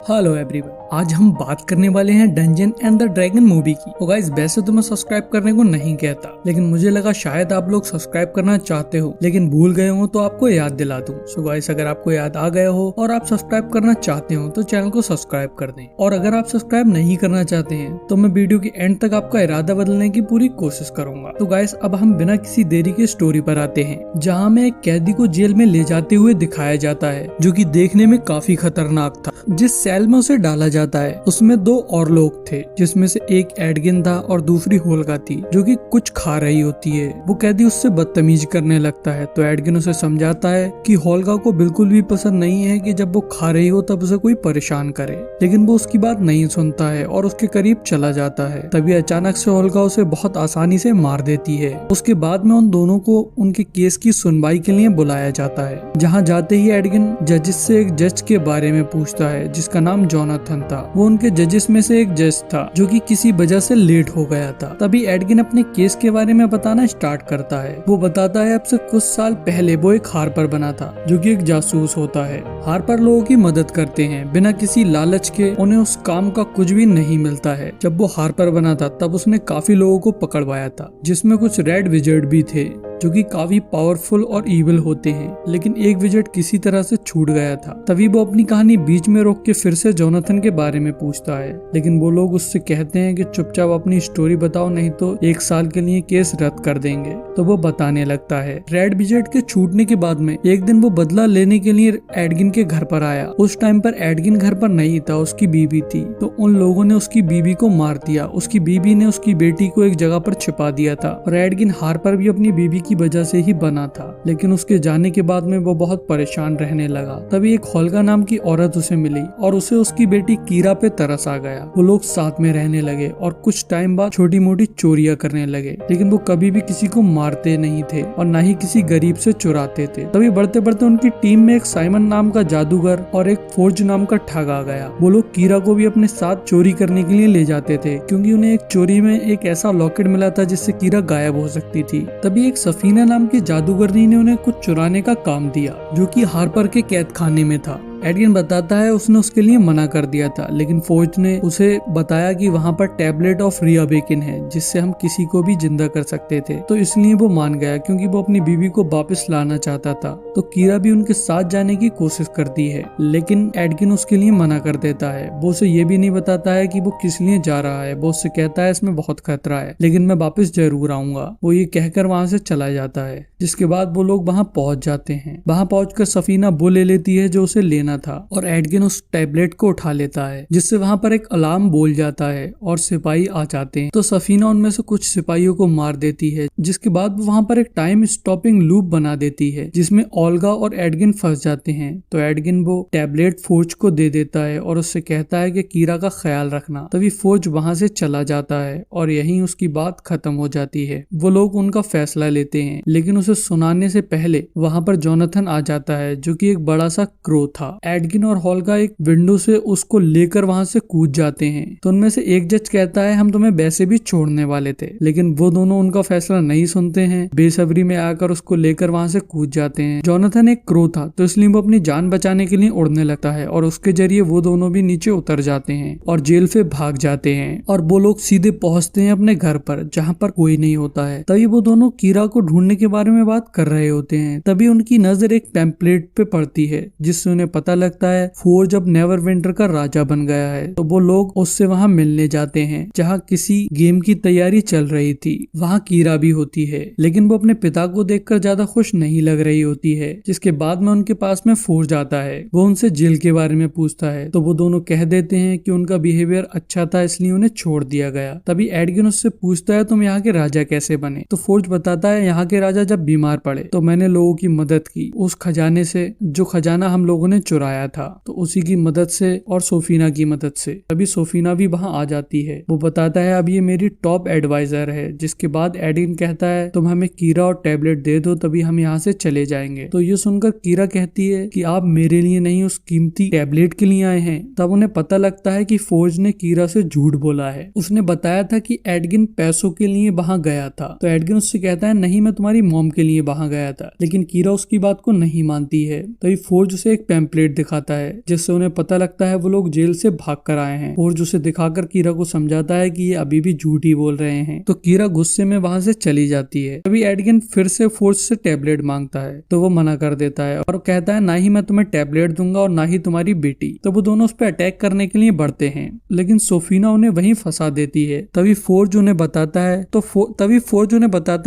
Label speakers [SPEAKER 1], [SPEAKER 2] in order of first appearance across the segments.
[SPEAKER 1] Hello everyone, आज हम बात करने वाले हैं dungeon and the dragon movie की। तो गाइस, वैसे तो मैं सब्सक्राइब करने को नहीं कहता, लेकिन मुझे लगा शायद आप लोग सब्सक्राइब करना चाहते हो लेकिन भूल गए हो, तो आपको याद दिला दूं। सो गाइस, अगर आपको याद आ गया हो और आप सब्सक्राइब करना चाहते हो तो चैनल को सब्सक्राइब कर दें, और अगर आप सब्सक्राइब नहीं करना चाहते हैं तो मैं वीडियो के एंड तक आपका इरादा बदलने की पूरी कोशिश करूंगा। तो गाइस, अब हम बिना किसी देरी के स्टोरी पर आते हैं, जहाँ में एक कैदी को जेल में ले जाते हुए दिखाया जाता है, जो कि देखने में काफी खतरनाक था। जिस सेल में उसे डाला जाता है उसमें दो और लोग थे, जिसमें से एक एडगिन था और दूसरी होल्गा थी, जो कि कुछ खा रही होती है। वो कैदी उससे बदतमीजी करने लगता है, तो एडगिन उसे समझाता है कि होल्गा को बिल्कुल भी पसंद नहीं है कि जब वो खा रही हो तब उसे कोई परेशान करे, लेकिन वो उसकी बात नहीं सुनता है और उसके करीब चला जाता है। तभी अचानक से होल्गा उसे बहुत आसानी से मार देती है। उसके बाद में उन दोनों को उनके केस की सुनवाई के लिए बुलाया जाता है, जहाँ जाते ही एडगिन जजेस से एक जज के बारे में पूछता है जिसका नाम जोनाथन था। वो उनके जजेस में से एक जज था जो कि किसी वजह से लेट हो गया था। तभी एडगिन अपने केस के बारे में बताना स्टार्ट करता है। वो बताता है अब से कुछ साल पहले वो एक हार्पर बना था, जो कि एक जासूस होता है। हार्पर लोगों की मदद करते हैं बिना किसी लालच के, उन्हें उस काम का कुछ भी नहीं मिलता है। जब वो हार्पर बना था तब उसने काफी लोगों को पकड़वाया था, जिसमें कुछ रेड विजर्ड भी थे जो कि काफी पावरफुल और इविल होते हैं, लेकिन एक विजर्ड किसी तरह से छूट गया था। तभी वो अपनी कहानी बीच में रोक के फिर से जोनाथन के बारे में पूछता है, लेकिन वो लोग उससे कहते हैं कि चुपचाप अपनी स्टोरी बताओ, नहीं तो 1 साल के लिए केस रद्द कर देंगे। तो वो बताने लगता है। रेड विजर्ड के छूटने के बाद में एक दिन वो बदला लेने के लिए एडगिन के घर पर आया। उस टाइम पर एडगिन घर पर नहीं था, उसकी बीबी थी। तो उन लोगों ने उसकी बीबी को मार दिया। उसकी बीबी ने उसकी बेटी को एक जगह पर छिपा दिया था, और एडगिन हार्पर भी अपनी बीबी की वजह से ही बना था, लेकिन उसके जाने के बाद में वो बहुत परेशान रहने लगा। तभी एक होल्गा नाम की औरत उसे मिली और उसे उसकी बेटी कीरा पे तरस आ गया। वो लोग साथ में रहने लगे और कुछ टाइम बाद छोटी मोटी चोरियां करने लगे, लेकिन वो कभी भी किसी को मारते नहीं थे और न ही किसी गरीब से चुराते थे। तभी बढ़ते बढ़ते उनकी टीम में एक साइमन नाम का जादूगर और एक फोर्ज नाम का ठग आ गया। वो लोग कीरा को भी अपने साथ चोरी करने के लिए ले जाते थे, क्योंकि उन्हें एक चोरी में एक ऐसा लॉकेट मिला था जिससे कीरा गायब हो सकती थी। तभी एक सफीना नाम की जादूगरनी ने उन्हें कुछ चुराने का काम दिया, जो कि हार्पर के कैद खाने में था। एडगिन बताता है उसने उसके लिए मना कर दिया था, लेकिन फोर्ज ने उसे बताया कि वहाँ पर टैबलेट ऑफ रीअवेकन है, जिससे हम किसी को भी जिंदा कर सकते थे। तो इसलिए वो मान गया, क्योंकि वो अपनी बीवी को वापस लाना चाहता था। तो कीरा भी उनके साथ जाने की कोशिश करती है, लेकिन एडगिन उसके लिए मना कर देता है। वो उसे ये भी नहीं बताता है कि वो किस लिए जा रहा है। वो उससे कहता है इसमें बहुत खतरा है, लेकिन मैं वापस जरूर आऊंगा। वो ये कहकर वहाँ से चला जाता है, जिसके बाद वो लोग वहाँ पहुँच जाते हैं। वहाँ पहुँचकर सफीना वो ले लेती है जो उसे लेना था, और एडगिन उस टैबलेट को उठा लेता है, जिससे वहां पर एक अलार्म बोल जाता है और सिपाही आ जाते हैं। तो सफीना उनमें से कुछ सिपाहियों को मार देती है, जिसके बाद वो वहां पर एक टाइम स्टॉपिंग लूप बना देती है, जिसमें ओल्गा और एडगिन फंस जाते हैं। तो एडगिन वो टैबलेट फोर्ज को दे देता है और उससे कहता है कि कीरा का ख्याल रखना। तभी फोर्ज वहां से चला जाता है और यहीं उसकी बात खत्म हो जाती है। वो लोग उनका फैसला लेते हैं, लेकिन उसे सुनाने से पहले वहां पर जोनाथन आ जाता है, जो कि एक बड़ा सा क्रो था। एडगिन और होल्गा एक विंडो से उसको लेकर वहां से कूद जाते हैं। तो उनमें से एक जज कहता है हम तुम्हें वैसे भी छोड़ने वाले थे, लेकिन वो दोनों उनका फैसला नहीं सुनते हैं। बेसब्री में आकर उसको लेकर वहां से कूद जाते हैं। जोनाथन एक क्रो था, तो इसलिए वो अपनी जान बचाने के लिए उड़ने लगता है, और उसके जरिए वो दोनों भी नीचे उतर जाते हैं और जेल से भाग जाते हैं। और वो लोग सीधे पहुंचते हैं अपने घर पर, जहाँ पर कोई नहीं होता है। तभी वो दोनों कीरा को ढूंढने के बारे में बात कर रहे होते हैं। तभी उनकी नजर एक पैम्पलेट पे पड़ती है, जिससे उन्हें पता लगता है फोर्ज अब नेवरविंटर का राजा बन गया है। तो वो लोग उससे वहां मिलने जाते हैं, जहां किसी गेम की तैयारी चल रही थी। वहां कीरा भी होती है, लेकिन वो अपने पिता को देखकर ज्यादा खुश नहीं लग रही होती है। जिसके बाद में उनके पास में फोर्ज आता है। वो उनसे जेल के बारे में पूछता है, तो वो दोनों कह देते हैं कि उनका बिहेवियर अच्छा था, इसलिए उन्हें छोड़ दिया गया। तभी एडगिन उससे पूछता है तुम यहाँ के राजा कैसे बने? तो फोर्ज बताता है यहाँ के राजा जब बीमार पड़े तो मैंने लोगों की मदद की, उस खजाने से जो खजाना हम लोगों ने चुराया था, तो उसी की मदद से और सोफीना की मदद से। तभी सोफीना भी वहां आ जाती है। वो बताता है अब ये मेरी टॉप एडवाइजर है। जिसके बाद एडगिन कहता है तुम हमें कीरा और टैबलेट दे दो, तभी हम यहाँ से चले जाएंगे। तो ये सुनकर कीरा कहती है कि आप मेरे लिए नहीं, उस कीमती टैबलेट के लिए आए हैं। तब उन्हें पता लगता है कि फोर्ज ने कीरा से झूठ बोला है। उसने बताया था कि एडगिन पैसों के लिए वहां गया था। तो एडगिन उससे कहता है नहीं, मैं तुम्हारी मॉम के लिए वहां गया था, लेकिन कीरा उसकी बात को नहीं मानती है। तभी फोर्ज उसे एक पैम्पलेट टेम्पलेट दिखाता है जिससे उन्हें पता लगता है वो लोग जेल से भाग कर आए हैं। फोर्ज उसे दिखाकर कीरा को समझाता है कि ये अभी भी झूठ ही बोल रहे हैं। तो कीरा गुस्से में वहां से चली जाती है। तभी एडगिन फिर से फोर्ज से टेबलेट मांगता है तो वो मना कर देता है और कहता है ना ही मैं तुम्हें टेबलेट दूंगा और ना ही तुम्हारी बेटी। तो वो दोनों उस पर अटैक करने के लिए बढ़ते हैं, लेकिन सोफीना उन्हें वहीं फंसा देती है। तभी फोर्ज उन्हें बताता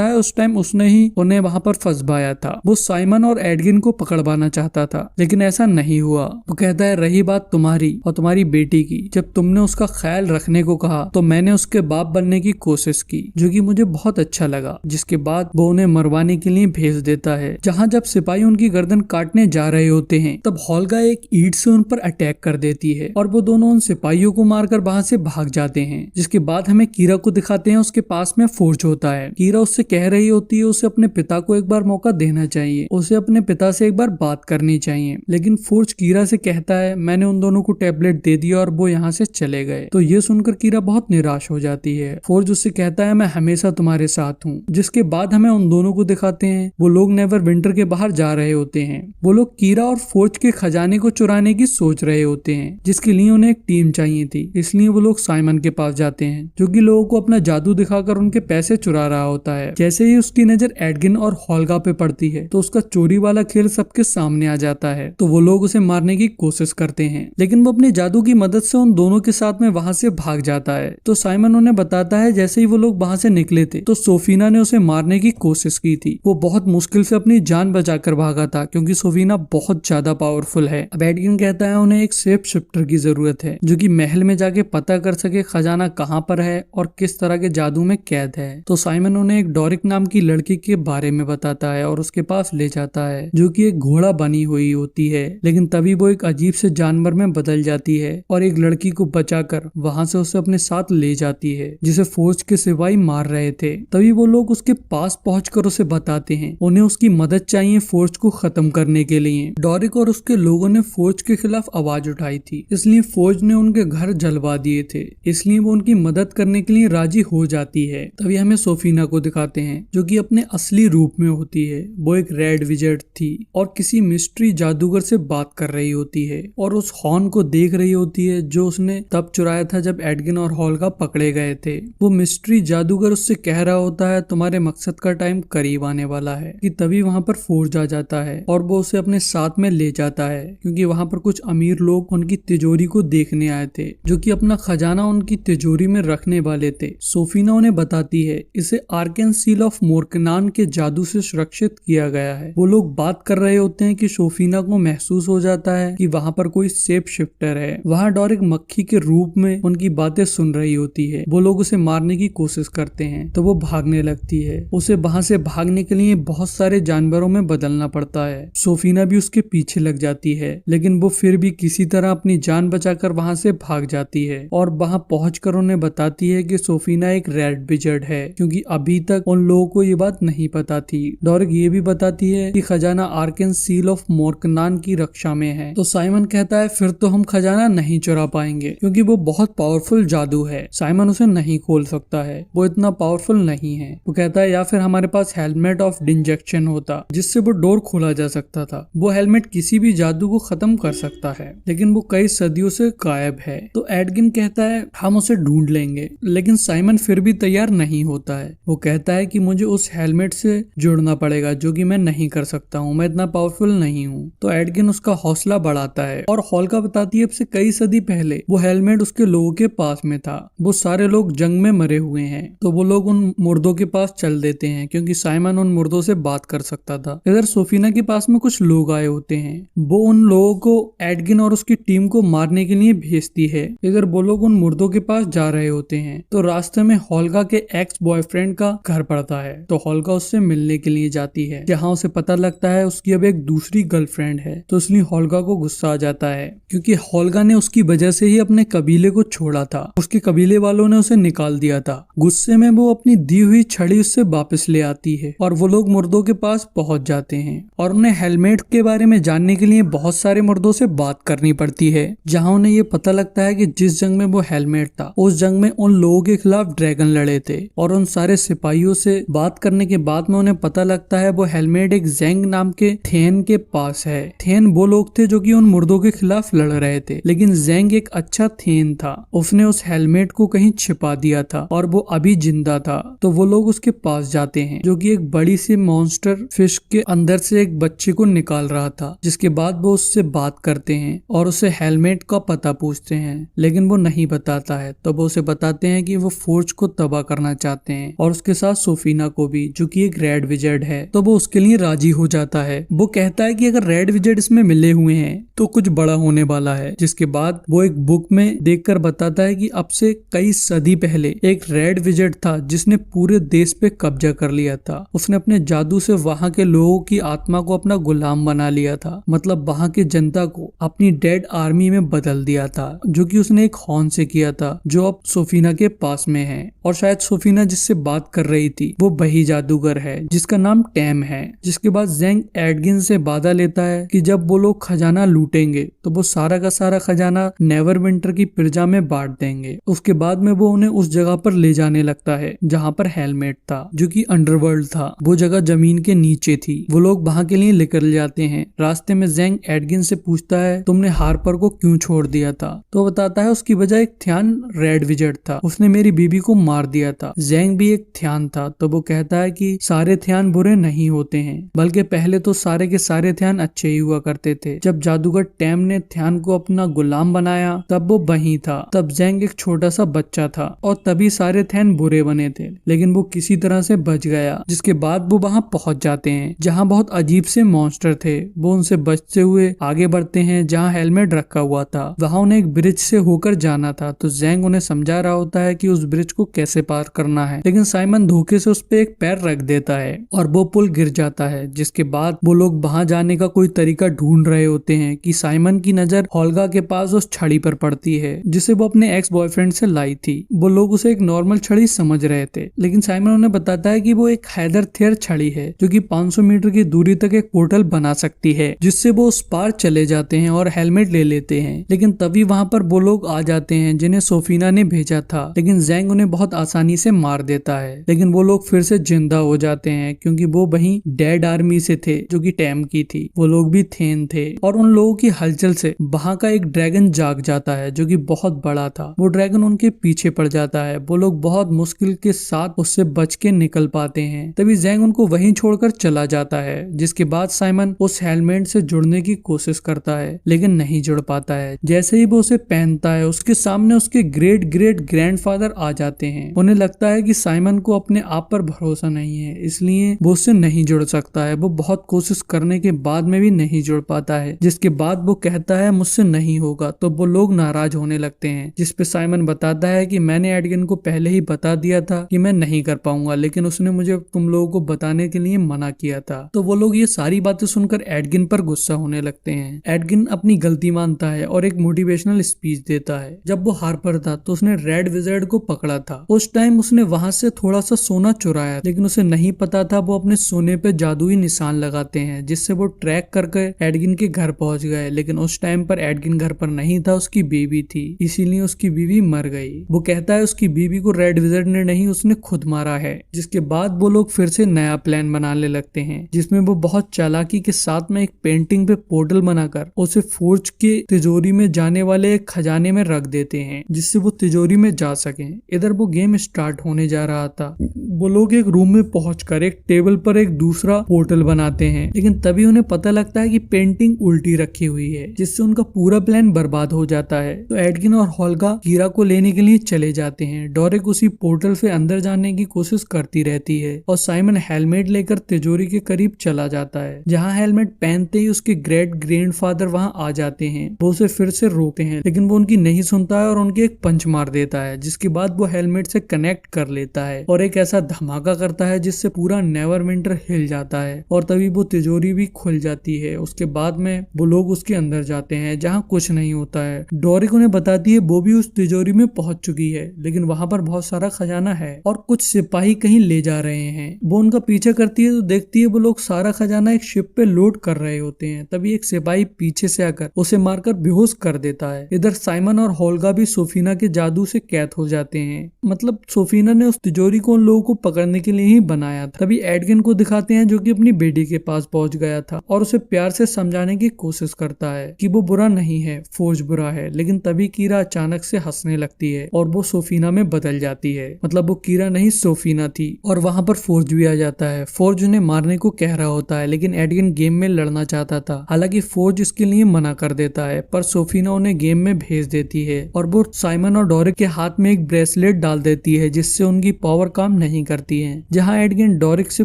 [SPEAKER 1] है उस टाइम उसने ही उन्हें वहां पर फंसवाया था। वो साइमन और एडगिन को पकड़वाना चाहता था, लेकिन ऐसा नहीं हुआ। वो कहता है रही बात तुम्हारी और तुम्हारी बेटी की, जब तुमने उसका ख्याल रखने को कहा तो मैंने उसके बाप बनने की कोशिश की, जो कि मुझे बहुत अच्छा लगा। जिसके बाद वो उन्हें मरवाने के लिए भेज देता है। जहाँ जब सिपाही उनकी गर्दन काटने जा रहे होते हैं तब हॉल्गा एक ईंट से उन पर अटैक कर देती है और वो दोनों उन सिपाहियों को मारकर वहां से भाग जाते हैं। जिसके बाद हमें कीरा को दिखाते हैं, उसके पास में फोर्ज होता है। कीरा उससे कह रही होती है उसे अपने पिता को एक बार मौका देना चाहिए, उसे अपने पिता से एक बार बात करनी चाहिए। लेकिन फोर्ज कीरा से कहता है मैंने उन दोनों को टेबलेट दे दिया और वो यहाँ से चले गए। तो ये सुनकर कीरा बहुत निराश हो जाती है। फोर्ज उससे कहता है मैं हमेशा तुम्हारे साथ हूँ। जिसके बाद हमें उन दोनों को दिखाते हैं, वो लोग नेवरविंटर के बाहर जा रहे होते हैं। वो लोग कीरा और फोर्ज के खजाने को चुराने की सोच रहे होते हैं, जिसके लिए उन्हें एक टीम चाहिए थी। इसलिए वो लोग साइमन के पास जाते हैं, जो कि लोगों को अपना जादू दिखाकर उनके पैसे चुरा रहा होता है। जैसे ही उसकी नजर एडगिन और हॉल्गा पे पड़ती है तो उसका चोरी वाला खेल सबके सामने आ जाता है। तो वो लोग उसे मारने की कोशिश करते हैं, लेकिन वो अपने जादू की मदद से उन दोनों के साथ में वहां से भाग जाता है। तो साइमन उन्हें बताता है जैसे ही वो लोग वहां से निकले थे तो सोफीना ने उसे मारने की कोशिश की थी। वो बहुत मुश्किल से अपनी जान बचाकर भागा था, क्योंकि सोफीना बहुत ज्यादा पावरफुल है। अब एडगिन कहता है उन्हें एक सेफ शिफ्टर की जरूरत है, जो कि महल में जाके पता कर सके खजाना कहाँ पर है और किस तरह के जादू में कैद है। तो साइमन उन्हें एक डोरिक नाम की लड़की के बारे में बताता है और उसके पास ले जाता है, जो कि एक घोड़ा बनी हुई होती है। लेकिन तभी वो एक अजीब से जानवर में बदल जाती है और एक लड़की को बचाकर वहां से उसे अपने साथ ले जाती है, जिसे फोर्ज के सिपाही मार रहे थे। तभी वो लोग उसके पास पहुंचकर उसे बताते हैं उन्हें उसकी मदद चाहिए फोर्ज को खत्म करने के लिए। डोरिक और उसके लोगों ने फोर्ज के खिलाफ आवाज उठाई थी, इसलिए फोर्ज ने उनके घर जलवा दिए थे। इसलिए वो उनकी मदद करने के लिए राजी हो जाती है। तभी हमें सोफीना को दिखाते हैं, जो कि अपने असली रूप में होती है। वो एक रेड विजर्ड थी और किसी मिस्ट्री जादूगर से बात कर रही होती है और उस हॉर्न को देख रही होती है जो उसने तब चुराया था जब एडगिन और हॉल्गा पकड़े गए थे। वो मिस्ट्री जादूगर उससे कह रहा होता है तुम्हारे मकसद का टाइम करीब आने वाला है। कि तभी वहां पर फोर्ज आ जाता है और वो उसे अपने साथ में ले जाता है, क्योंकि वहां पर कुछ अमीर लोग उनकी तिजोरी को देखने आए थे, जो कि अपना खजाना उनकी तिजोरी में रखने वाले थे। सोफीना उन्हें बताती है इसे आर्कन सील ऑफ मोर्कनान के जादू से सुरक्षित किया गया है। वो लोग बात कर रहे होते हैं कि सोफीना को महसूस हो जाता है कि वहां पर कोई सेफ शिफ्टर है। वहां डोरिक मक्खी के रूप में उनकी बातें सुन रही होती है। वो लोग उसे मारने की कोशिश करते हैं तो वो भागने लगती है। उसे वहां से भागने के लिए बहुत सारे जानवरों में बदलना पड़ता है। सोफीना भी उसके पीछे लग जाती है, लेकिन वो फिर भी किसी तरह अपनी जान बचाकर वहां से भाग जाती है और वहां पहुंचकर उन्हें बताती है कि सोफीना एक रेड विजर्ड है, क्योंकि अभी तक उन लोगों को ये बात नहीं पता थी। डोरिक ये भी बताती है कि खजाना आर्कन सील ऑफ मोर्कनान की रक्षा में है। तो साइमन कहता है फिर तो हम खजाना नहीं चुरा पाएंगे, क्योंकि वो बहुत पावरफुल जादू है। साइमन उसे नहीं खोल सकता है, वो इतना पावरफुल नहीं है। वो कहता है या फिर हमारे पास हेलमेट ऑफ डिंजेक्शन होता, जिससे वो डोर खोला जा सकता था। वो हेलमेट किसी भी जादू को खत्म कर सकता है, लेकिन वो कई सदियों से गायब है। तो एडगिन कहता है हम उसे ढूंढ लेंगे, लेकिन साइमन फिर भी तैयार नहीं होता है। वो कहता है कि मुझे उस हेलमेट से जुड़ना पड़ेगा, जो कि मैं नहीं कर सकता हूँ, मैं इतना पावरफुल नहीं हूँ। तो एडगिन उसका हौसला बढ़ाता है और हॉल्का बताती है अब से कई सदी पहले वो हेलमेट उसके लोगों के पास में था। वो सारे लोग जंग में मरे हुए हैं। तो वो लोग उन मुर्दों के पास चल देते हैं, क्योंकि साइमन उन मुर्दों से बात कर सकता था। इधर सोफीना के पास में कुछ लोग आए होते हैं। वो उन लोगों को एडगिन और उसकी टीम को मारने के लिए भेजती है। इधर वो लोग उन मुर्दों के पास जा रहे होते हैं तो रास्ते में हॉल्का के एक्स बॉयफ्रेंड का घर पड़ता है। तो हॉल्का उससे मिलने के लिए जाती है, जहाँ उसे पता लगता है उसकी अब एक दूसरी गर्लफ्रेंड है। तो इसलिए हॉल्का को गुस्सा आ जाता है, क्योंकि हॉल्का ने उसकी वजह से ही अपने कबीले को छोड़ा था। उसके कबीले वालों ने उसे निकाल दिया था। गुस्से में वो अपनी दी हुई छड़ी उससे वापस ले आती है और वो लोग मुर्दों के पास पहुंच जाते हैं और उन्हें हेलमेट के बारे में जानने के लिए बहुत सारे मुर्दों से बात करनी पड़ती है। जहां उन्हें ये पता लगता है कि जिस जंग में वो हेलमेट था उस जंग में उन लोगों के खिलाफ ड्रैगन लड़े थे। और उन सारे सिपाहियों से बात करने के बाद में उन्हें पता लगता है वो हेलमेट एक जेंग नाम के थेन के पास है। थेन वो वो लोग थे जो कि उन मुर्दों के खिलाफ लड़ रहे थे, लेकिन जेंग एक अच्छा थेन था, उसने उस हेलमेट को कहीं छिपा दिया था और वो अभी जिंदा था। तो वो लोग उसके पास जाते हैं जो कि एक बड़ी सी मॉन्स्टर फिश के अंदर से एक बच्चे को निकाल रहा था, जिसके बाद वो उससे बात करते हैं और उसे हेलमेट का पता पूछते हैं, लेकिन वो नहीं बताता है। तो वो उसे बताते हैं कि वो फोर्ज को तबाह करना चाहते हैं और उसके साथ सोफीना को भी, जो कि एक रेड विजर्ड है। तो वो उसके लिए राजी हो जाता है। वो कहता है कि अगर रेड विजर्ड इसमें मिले हुए हैं तो कुछ बड़ा होने वाला है। जिसके बाद वो एक बुक में देखकर बताता है कि अब से कई सदी पहले एक रेड विजर्ड था जिसने पूरे देश पे कब्जा कर लिया था। उसने अपने जादू से वहां के लोगों की आत्मा को अपना गुलाम बना लिया था, मतलब वहां की जनता को अपनी डेड आर्मी में बदल दिया था, जो कि उसने एक हॉर्न से किया था जो अब सोफीना के पास में है। और शायद सोफीना जिससे बात कर रही थी वो वही जादूगर है जिसका नाम टैम है। जिसके बाद जेंग एडगिन से वादा लेता है कि जब वो लोग खजाना लूटेंगे तो वो सारा का सारा खजाना नेवरविंटर की प्रजा में बांट देंगे। उसके बाद में वो उन्हें उस जगह पर ले जाने लगता है जहाँ पर हेलमेट था, जो कि अंडरवर्ल्ड था। वो जगह जमीन के नीचे थी। वो लोग वहाँ के लिए निकल जाते हैं। रास्ते में जेंग एडगिन से पूछता है तुमने हार्पर को क्यों छोड़ दिया था? तो बताता है उसकी वजह एक थ्यान रेड विजर्ड था, उसने मेरी बीबी को मार दिया था। जेंग भी एक थ्यान था। तो वो कहता है कि सारे थ्यान बुरे नहीं होते हैं, बल्कि पहले तो सारे के सारे थ्यान अच्छे ही हुआ करते थे। जब जादूगर टैम ने थ्यान को अपना गुलाम बनाया तब वो वही था। तब जेंग एक छोटा सा बच्चा था और तभी सारे थ्यान बुरे बने थे, लेकिन वो किसी तरह से बच गया। जिसके बाद वो वहां पहुंच जाते हैं जहां बहुत अजीब से मॉन्स्टर थे। वो उनसे बचते हुए आगे बढ़ते हैं जहां हेलमेट रखा हुआ था। वहां उन्हें एक ब्रिज से होकर जाना था। तो जेंग उन्हें समझा रहा होता है कि उस ब्रिज को कैसे पार करना है, लेकिन साइमन धोखे से उस पे एक पैर रख देता है और वो पुल गिर जाता है। जिसके बाद वो लोग वहां जाने का कोई तरीका ढूंढ रहे होते हैं कि साइमन की नजर होल्गा के पास उस छड़ी पर पड़ती है जिसे वो अपने एक्स बॉयफ्रेंड से लाई थी। वो लोग उसे एक नॉर्मल छड़ी समझ रहे थे, लेकिन साइमन उन्हें बताता है कि वो एक हैदर थेयर छड़ी है जो कि 500 मीटर की दूरी तक एक पोर्टल बना सकती है, जिससे वो उस पार चले जाते हैं और हेलमेट ले लेते हैं। लेकिन तभी वहां पर वो लोग आ जाते हैं जिन्हें सोफीना ने भेजा था, लेकिन जेंग उन्हें बहुत आसानी से मार देता है। लेकिन वो लोग फिर से जिंदा हो जाते हैं क्योंकि वो वही डेड आर्मी से थे जो कि टैम की थी। वो लोग भी थेन थे और उन लोगों की हलचल से वहां का एक ड्रैगन जाग जाता है जो कि बहुत बड़ा था। वो ड्रैगन उनके पीछे पड़ जाता है। वो लोग बहुत मुश्किल के साथ उससे बच के निकल पाते हैं। तभी जेंग उनको वहीं छोड़कर चला जाता है। जिसके बाद साइमन उस हेलमेट से जुड़ने की कोशिश करता है, लेकिन नहीं जुड़ पाता है। जैसे ही वो उसे पहनता है उसके सामने उसके ग्रेट ग्रेट ग्रैंडफादर आ जाते हैं। उन्हें लगता है कि साइमन को अपने आप पर भरोसा नहीं है, इसलिए वो उससे नहीं जुड़ सकता है। वो बहुत कोशिश करने के बाद में भी नहीं जुड़ पाता है। जिसके बाद वो कहता है मुझसे नहीं होगा। तो वो लोग नाराज होने लगते हैं, जिसपे साइमन बताता है कि मैंने एडगिन को पहले ही बता दिया था कि मैं नहीं कर पाऊंगा, लेकिन उसने मुझे तुम लोगों को बताने के लिए मना किया था। तो वो लोग ये सारी बातें सुनकर एडगिन पर गुस्सा होने लगते हैं। एडगिन अपनी गलती मानता है और एक मोटिवेशनल स्पीच देता है। जब वो हार्पर था तो उसने रेड विजर्ड को पकड़ा था। उस टाइम उसने वहां से थोड़ा सा सोना चुराया, लेकिन उसे नहीं पता था वो अपने सोने पे जादुई निशान लगाते हैं, जिससे वो ट्रैक करके एडगिन के घर पहुंच गए। लेकिन उस टाइम पर एडगिन घर पर नहीं था, उसकी बीवी थी, इसीलिए उसकी बीवी मर गई। वो कहता है उसकी बीवी को रेड विजर्ड ने नहीं, उसने खुद मारा है। जिसके बाद वो लोग फिर से नया प्लान बनाने लगते हैं, जिसमें वो बहुत चालाकी के साथ में एक पेंटिंग पे पोर्टल बनाकर उसे फोर्ज के तिजोरी में जाने वाले एक खजाने में रख देते हैं, जिससे वो तिजोरी में जा सके। इधर वो गेम स्टार्ट होने जा रहा था। वो लोग एक रूम में पहुंचकर एक टेबल पर एक दूसरा पोर्टल बनाते हैं, लेकिन तभी उन्हें पता लगता है कि पेंटिंग उल्टी रखी हुई है, जिससे उनका पूरा प्लान बर्बाद हो जाता है। तो एडगिन और होल्गा कीरा को लेने के लिए चले जाते हैं। डोरिक उसी पोर्टल से अंदर जाने की कोशिश करती रहती है और साइमन हेलमेट लेकर तिजोरी के करीब चला जाता है। जहाँ हेलमेट पहनते ही उसके ग्रेट ग्रैंडफादर वहाँ आ जाते हैं। वो उसे फिर से रोकते हैं, लेकिन वो उनकी नहीं सुनता है और उनके एक पंच मार देता है। जिसके बाद वो हेलमेट से कनेक्ट कर लेता है और एक ऐसा धमाका करता है जिससे पूरा नेवरविंटर हिल जाता है और तभी वो तिजोरी भी खुल जाती है। उसके बाद में वो लोग उसके अंदर जाते हैं जहाँ कुछ नहीं होता है। डोरिक उन्हें बताती है वो भी उस तिजोरी में पहुंच चुकी है, लेकिन वहां पर बहुत सारा खजाना है और कुछ सिपाही कहीं ले जा रहे हैं। वो उनका पीछे करती है तो देखती है वो लोग सारा खजाना एक शिप पे लोड कर रहे होते हैं। तभी एक सिपाही पीछे से आकर उसे मारकर बेहोश कर देता है। इधर साइमन और होल्गा भी सोफीना के जादू से कैद हो जाते हैं। मतलब सोफीना ने उस तिजोरी को उन लोगों को पकड़ने के लिए ही बनाया था। तभी एडगिन को दिखाते हैं जो कि अपनी बेटी के पास पहुंच गया था और उसे प्यार से समझा समझाने की कोशिश करता है कि वो बुरा नहीं है, फोर्ज बुरा है। लेकिन तभी कीरा अचानक से हंसने लगती है और वो सोफीना में बदल जाती है। मतलब वो कीरा नहीं सोफीना थी। और वहाँ पर फोर्ज भी आ जाता है। फोर्ज उन्हें मारने को कह रहा होता है, लेकिन एडगिन गेम में लड़ना चाहता था। हालांकि फोर्ज इसके लिए मना कर देता है, पर सोफीना उन्हें गेम में भेज देती है और वो साइमन और डोरिक के हाथ में एक ब्रेसलेट डाल देती है, जिससे उनकी पावर काम नहीं करती है। जहाँ एडगिन डोरिक से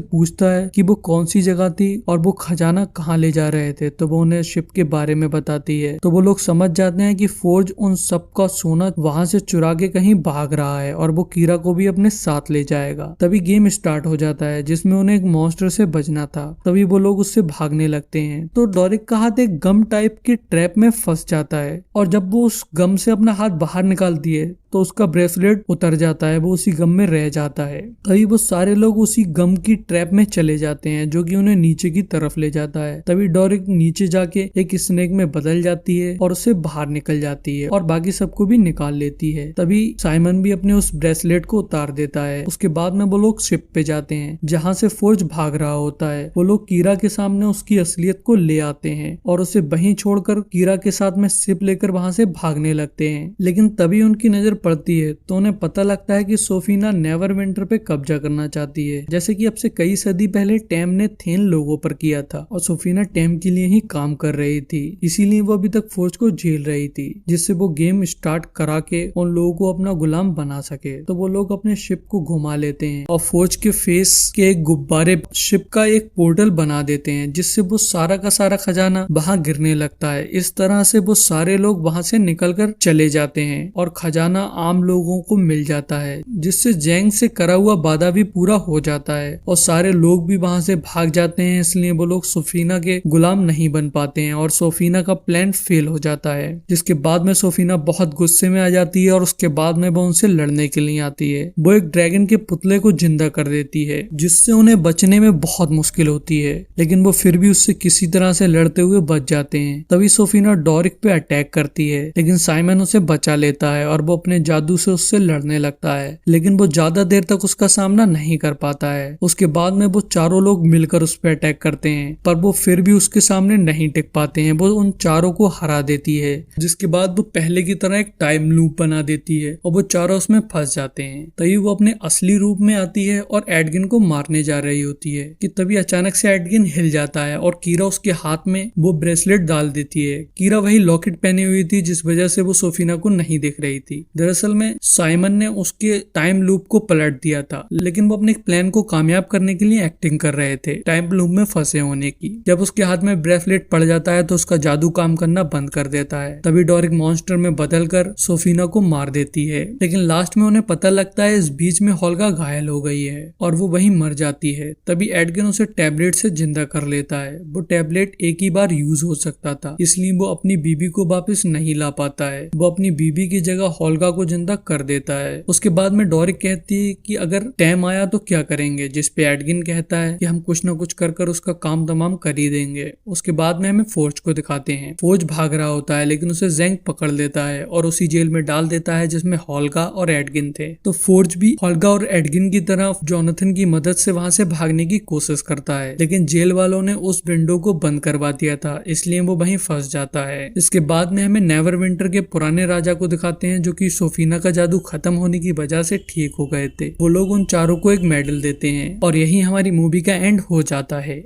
[SPEAKER 1] पूछता है कि वो कौन सी जगह थी और वो खजाना कहाँ ले जा रहे थे, तो वो उन्हें शिप के बारे में बताती है। तो वो लोग समझ जाते हैं कि फोर्ज उन सबका सोना वहां से चुरा के कहीं भाग रहा है और वो कीरा को भी अपने साथ ले जाएगा। तभी गेम स्टार्ट हो जाता है, जिसमें उन्हें एक मॉन्स्टर से बचना था। तभी वो लोग उससे भागने लगते हैं तो डोरिक का हाथ एक गम टाइप के ट्रैप में फंस जाता है, और जब वो उस गम से अपना हाथ बाहर निकालती है तो उसका ब्रेसलेट उतर जाता है। वो उसी गम में रह जाता है। तभी वो सारे लोग उसी गम की ट्रैप में चले जाते हैं, जो कि उन्हें नीचे की तरफ ले जाता है। तभी डोरिक नीचे जाके एक स्नेक में बदल जाती है और उससे बाहर निकल जाती है और बाकी सबको भी निकाल लेती है। तभी साइमन भी अपने उस ब्रेसलेट को उतार देता है। उसके बाद में वो लोग शिप पे जाते हैं, जहाँ से फोर्ज भाग रहा होता है। वो लोग कीरा के सामने उसकी असलियत को ले आते हैं और उसे वहीं छोड़कर कीरा के साथ में शिप लेकर वहां से भागने लगते हैं। लेकिन तभी उनकी नजर पड़ती है तो उन्हें पता लगता है कि सोफीना नेवरविंटर पे कब्जा करना चाहती है, जैसे कि अब से कई सदी पहले टैम ने थेन लोगों पर किया था। और सोफीना टैम के लिए ही काम कर रही थी, इसीलिए वो अभी तक फोर्ज को झेल रही थी, जिससे वो गेम स्टार्ट करा के उन लोगों को अपना गुलाम बना सके। तो वो लोग अपने शिप को घुमा लेते हैं और फोर्ज के फेस के एक गुब्बारे शिप का एक पोर्टल बना देते हैं, जिससे वो सारा का सारा खजाना वहां गिरने लगता है। इस तरह से वो सारे लोग वहां से निकलकर चले जाते हैं और खजाना आम लोगों को मिल जाता है, जिससे जैंग से करा हुआ वादा भी पूरा हो जाता है और सारे लोग भी वहां से भाग जाते हैं। इसलिए वो लोग सोफीना के गुलाम नहीं बन पाते हैं और सोफीना का प्लान फेल हो जाता है। जिसके बाद में सोफीना बहुत गुस्से में आ जाती है और उसके बाद में वो उनसे लड़ने के लिए आती है। वो एक ड्रैगन के पुतले को जिंदा कर देती है, जिससे उन्हें बचने में बहुत मुश्किल होती है, लेकिन वो फिर भी उससे किसी तरह से लड़ते हुए बच जाते हैं। तभी सोफीना डोरिक पे अटैक करती है, लेकिन साइमन उसे बचा लेता है और वो अपने जादू से उससे लड़ने लगता है, लेकिन वो ज्यादा देर तक उसका सामना नहीं कर पाता है। उसके बाद में वो चारों लोग मिलकर उस पर अटैक करते हैं, पर वो फिर भी उसके सामने नहीं टिक पाते हैं। वो उन चारों को हरा देती है, जिसके बाद वो पहले की तरह एक टाइम लूप बना देती है और वो चारों उसमें फंस जाते हैं। तभी वो अपने असली रूप में आती है और एडगिन को मारने जा रही होती है कि तभी अचानक से एडगिन हिल जाता है और कीरा उसके हाथ में वो ब्रेसलेट डाल देती है। कीरा वही लॉकेट पहनी हुई थी जिस वजह से वो सोफीना को नहीं दिख रही थी। दरअसल में साइमन ने उसके टाइम लूप को पलट दिया था, लेकिन वो अपने प्लान को कामयाब करने के लिए एक्टिंग कर रहे थे टाइम लूप में फंसे होने की। जब उसके हाथ में ब्रेसलेट पड़ जाता है तो उसका जादू काम करना बंद कर देता है। तभी डोरिक मॉन्स्टर में बदलकर सोफीना को मार देती है, लेकिन लास्ट में उन्हें पता लगता है इस बीच में होल्गा घायल हो गई है और वो वहीं मर जाती है। तभी एडगिन उसे टैबलेट से जिंदा कर लेता है। वो टैबलेट एक ही बार यूज हो सकता था, इसलिए वो अपनी बीबी को वापस नहीं ला पाता है। वो अपनी बीबी की जगह होल्गा को जिंदा कर देता है। उसके बाद में डोरिक कहती है कि अगर टाइम आया तो क्या करेंगे, जिसपे एडगिन कहता है कि हम कुछ न कुछ कर उसका काम तमाम कर ही देंगे। उसके बाद में हमें फोर्ज को दिखाते हैं। फोर्ज भाग रहा होता है, लेकिन उसे जैंग पकड़ लेता है और उसी जेल में डाल देता है जिसमें होल्गा और एडगिन थे। तो फोर्ज भी होल्गा और एडगिन की तरह जोनाथन की मदद से वहां से भागने की कोशिश करता है, लेकिन जेल वालों ने उस विंडो को बंद करवा दिया था, इसलिए वो वहीं फंस जाता है। इसके बाद में हमें नेवरविंटर के पुराने राजा को दिखाते हैं, जो कि सोफीना का जादू खत्म होने की वजह से ठीक हो गए थे। वो लोग उन चारों को एक मेडल देते हैं और यही हमारी मूवी का एंड हो जाता है।